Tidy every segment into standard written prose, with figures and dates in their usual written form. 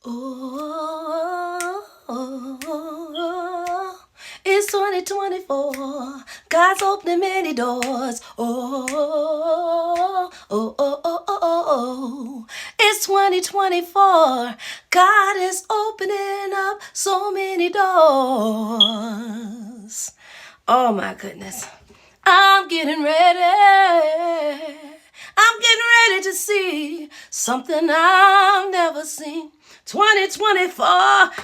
Oh, it's 2024. God's opening many doors. It's 2024. God is opening up so many doors. Oh my goodness. I'm getting ready. I'm getting ready to see something I've never seen. 2024,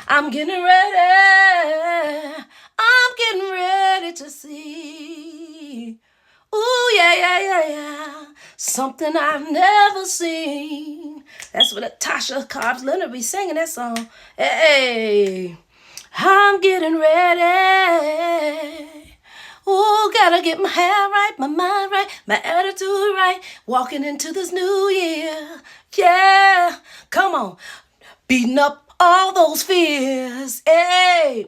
I'm getting ready. I'm getting ready to see. Ooh, yeah, yeah, yeah, yeah. Something I've never seen. That's what Tasha Cobbs Leonard be singing that song. Hey, I'm getting ready. Ooh, gotta get my hair right, my mind right, my attitude right. Walking into this new year. Yeah, come on. Beating up all those fears. Hey,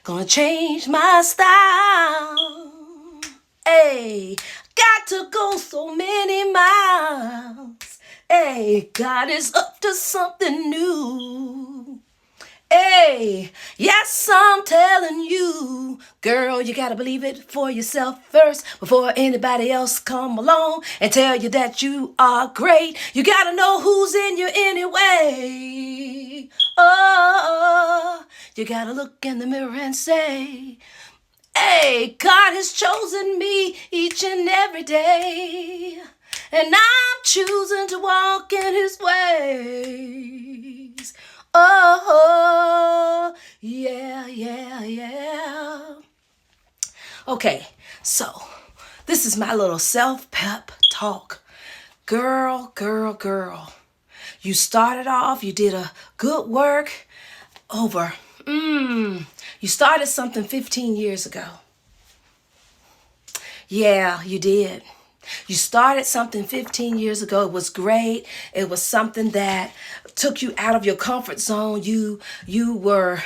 Gonna change my style. Hey, got to go so many miles. Hey, God is up to something new. Hey, yes, I'm telling you, girl, you gotta believe it for yourself first before anybody else come along and tell you that you are great. You gotta know who's in you anyway. Oh, you gotta look in the mirror and say, hey, God has chosen me each and every day, and I'm choosing to walk in his ways. Oh, yeah, yeah, yeah. Okay, so this is my little self-pep talk. Girl, girl, girl. You started off, you did a good work over. You started something 15 years ago. Yeah, you did. You started something 15 years ago. It was great. It was something that took you out of your comfort zone. You were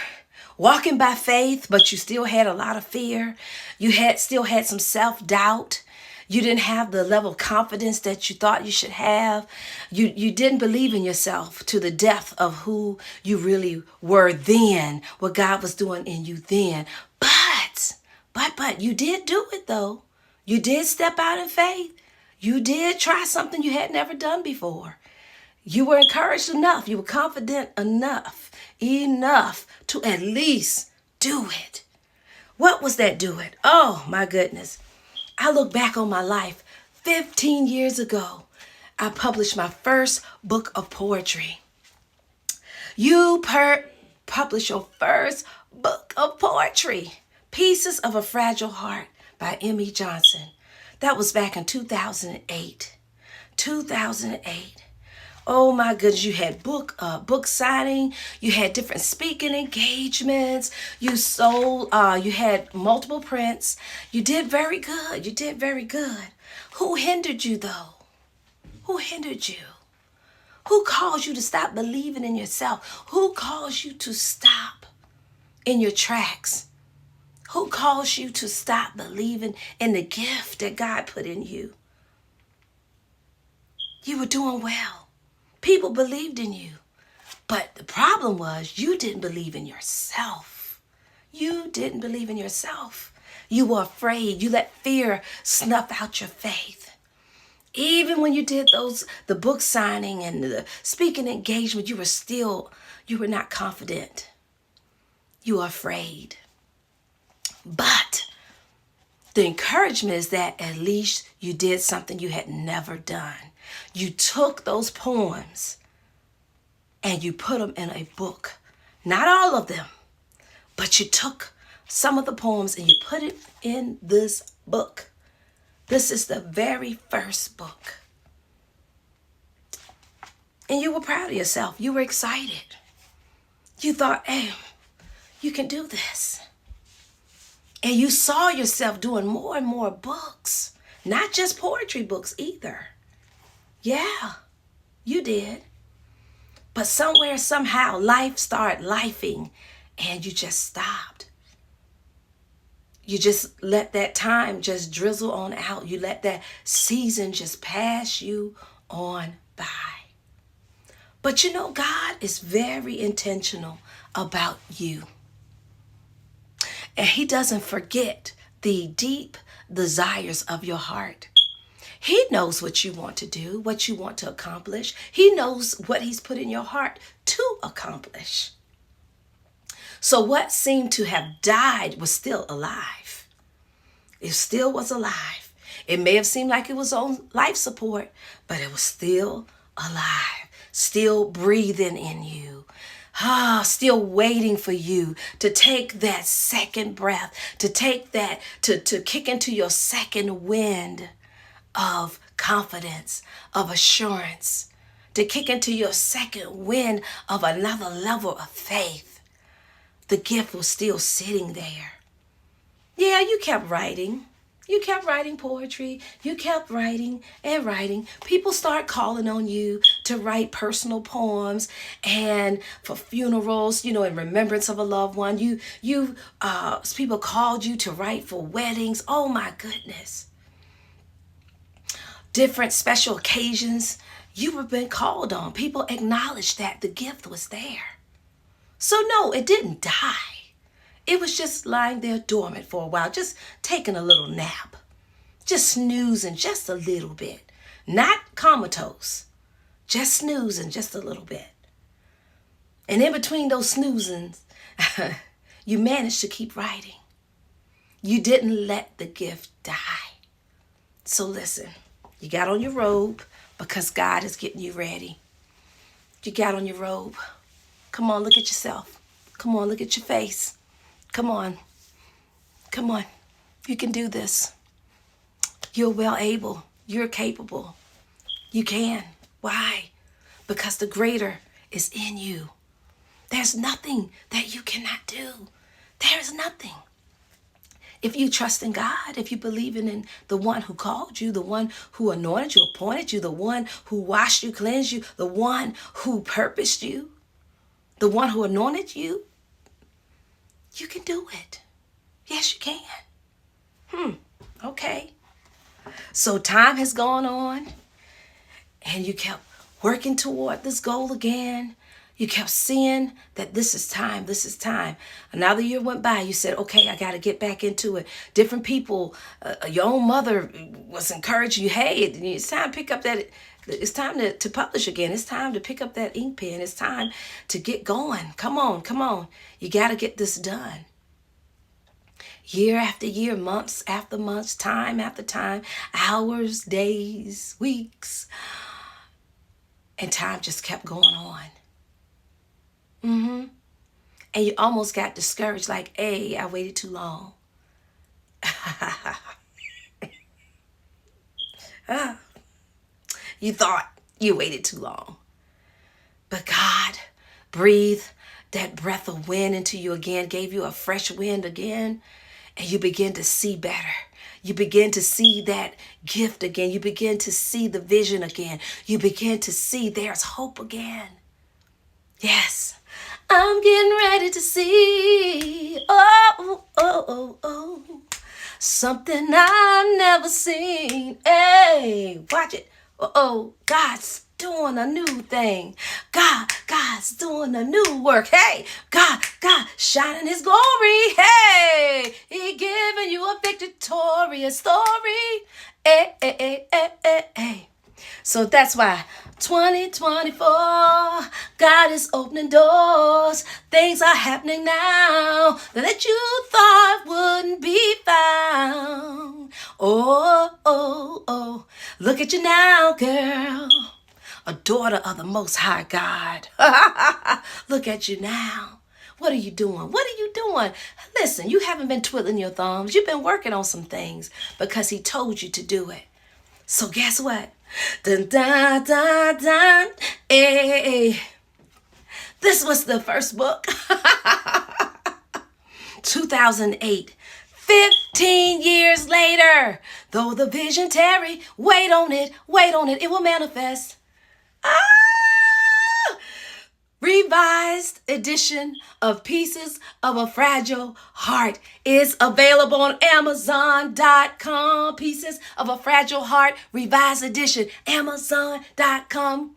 walking by faith, but you still had a lot of fear. You still had some self-doubt. You didn't have the level of confidence that you thought you should have. You didn't believe in yourself to the depth of who you really were then, what God was doing in you then. But you did do it though. You did step out in faith. You did try something you had never done before. You were encouraged enough. You were confident enough to at least do it. What was that do it? Oh my goodness. I look back on my life 15 years ago. I published my first book of poetry. You published your first book of poetry. Pieces of a Fragile Heart by M.E. Johnson. That was back in 2008. 2008. Oh my goodness, you had book signing, you had different speaking engagements, you sold, you had multiple prints. You did very good. You did very good. Who hindered you though? Who hindered you? Who caused you to stop believing in yourself? Who caused you to stop in your tracks? Who caused you to stop believing in the gift that God put in you? You were doing well. People believed in you. But the problem was you didn't believe in yourself. You didn't believe in yourself. You were afraid. You let fear snuff out your faith. Even when you did the book signing and the speaking engagement, you were not confident. You were afraid. But the encouragement is that at least you did something you had never done. You took those poems and you put them in a book. Not all of them, but you took some of the poems and you put it in this book. This is the very first book. And you were proud of yourself. You were excited. You thought, hey, you can do this. And you saw yourself doing more and more books, not just poetry books either. Yeah, you did. But somewhere, somehow, life started lifing and you just stopped. You just let that time just drizzle on out. You let that season just pass you on by. But you know, God is very intentional about you. And he doesn't forget the deep desires of your heart. He knows what you want to do, what you want to accomplish. He knows what he's put in your heart to accomplish. So what seemed to have died was still alive. It still was alive. It may have seemed like it was on life support, but it was still alive, still breathing in you. Still waiting for you to take that second breath, to take that, to kick into your second wind of confidence, of assurance, to kick into your second wind of another level of faith. The gift was still sitting there. Yeah, you kept writing. You kept writing poetry. You kept writing and writing. People start calling on you to write personal poems and for funerals, in remembrance of a loved one. People called you to write for weddings. Oh my goodness. Different special occasions, you were being called on. People acknowledged that the gift was there. So no, it didn't die. It was just lying there dormant for a while, just taking a little nap, just snoozing just a little bit, not comatose, just snoozing just a little bit. And in between those snoozings, you managed to keep writing. You didn't let the gift die. So listen, you got on your robe because God is getting you ready. You got on your robe. Come on, look at yourself. Come on, look at your face. Come on. Come on. You can do this. You're well able. You're capable. You can. Why? Because the greater is in you. There's nothing that you cannot do. There's nothing. If you trust in God, if you believe in the one who called you, the one who anointed you, appointed you, the one who washed you, cleansed you, the one who purposed you, the one who anointed you, you can do it. Yes, you can. Okay. So time has gone on and you kept working toward this goal again. You kept seeing that this is time, this is time. Another year went by, you said, okay, I got to get back into it. Different people, your own mother was encouraging you, hey, it's time to pick up that, it's time to publish again. It's time to pick up that ink pen. It's time to get going. Come on, come on. You got to get this done. Year after year, months after months, time after time, hours, days, weeks, and time just kept going on. And you almost got discouraged, like, hey, I waited too long. You thought you waited too long. But God breathed that breath of wind into you again, gave you a fresh wind again, and you begin to see better. You begin to see that gift again. You begin to see the vision again. You begin to see there's hope again. Yes. I'm getting ready to see, something I've never seen. Hey, watch it. God's doing a new thing. God's doing a new work. Hey, God shining his glory. Hey, he giving you a victorious story. Hey. So that's why 2024, God is opening doors. Things are happening now that you thought wouldn't be found. Oh, look at you now, girl. A daughter of the Most High God. Look at you now. What are you doing? What are you doing? Listen, you haven't been twiddling your thumbs. You've been working on some things because he told you to do it. So guess what? Dun, dun, dun, dun. Hey. This was the first book. 2008. 15 years later. Though the vision tarry, wait on it, it will manifest. Revised edition of Pieces of a Fragile Heart is available on Amazon.com. Pieces of a Fragile Heart, revised edition, Amazon.com.